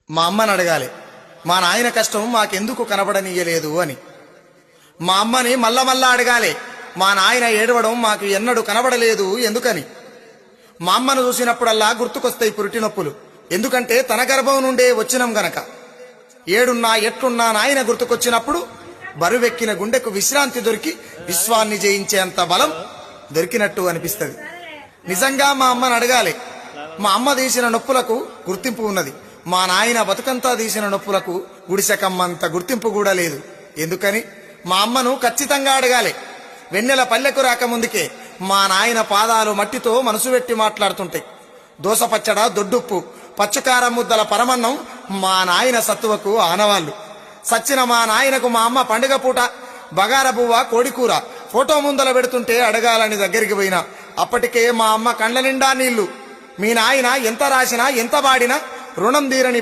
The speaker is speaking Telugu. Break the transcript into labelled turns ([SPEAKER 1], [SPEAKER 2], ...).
[SPEAKER 1] మా అమ్మని అడగాలి, మా నాయన కష్టం మాకెందుకు కనబడనీయలేదు అని. మా అమ్మని మళ్ళా అడగాలి, మా నాయన ఏడవడం మాకు ఎన్నడూ కనబడలేదు ఎందుకని. మా అమ్మను చూసినప్పుడల్లా గుర్తుకొస్తాయి పురిటి నొప్పులు, ఎందుకంటే తన గర్భం నుండే వచ్చినం గనక. ఏడున్నా ఎట్లున్నా నాయన గుర్తుకొచ్చినప్పుడు బరువెక్కిన గుండెకు విశ్రాంతి దొరికి విశ్వాన్ని జయించేంత బలం దొరికినట్టు అనిపిస్తుంది. నిజంగా మా అమ్మని అడగాలి. మా అమ్మ తీసిన నొప్పులకు గుర్తింపు ఉన్నది, మా నాయన బతుకంతా తీసిన నొప్పులకు గుడిసెకమ్మంత గుర్తింపు కూడా లేదు. ఎందుకని మా అమ్మను ఖచ్చితంగా అడగాలి. వెన్నెల పల్లెకు రాకముందుకే మా నాయన పాదాలు మట్టితో మనసు పెట్టి మాట్లాడుతుంటాయి. దోస పచ్చడ, దొడ్డుప్పు, పచ్చుకారం ముద్దల పరమన్నం మా నాయన సత్తువకు ఆనవాళ్లు. సచ్చిన మా నాయనకు మా అమ్మ పండుగ పూట బగార బువ్వ, కోడికూర ఫోటో ముందల పెడుతుంటే అడగాలని దగ్గరికి పోయినా అప్పటికే మా అమ్మ కండ్ల నిండా నీళ్లు. మీ నాయన ఎంత రాసినా ఎంత వాడినా రుణం తీరని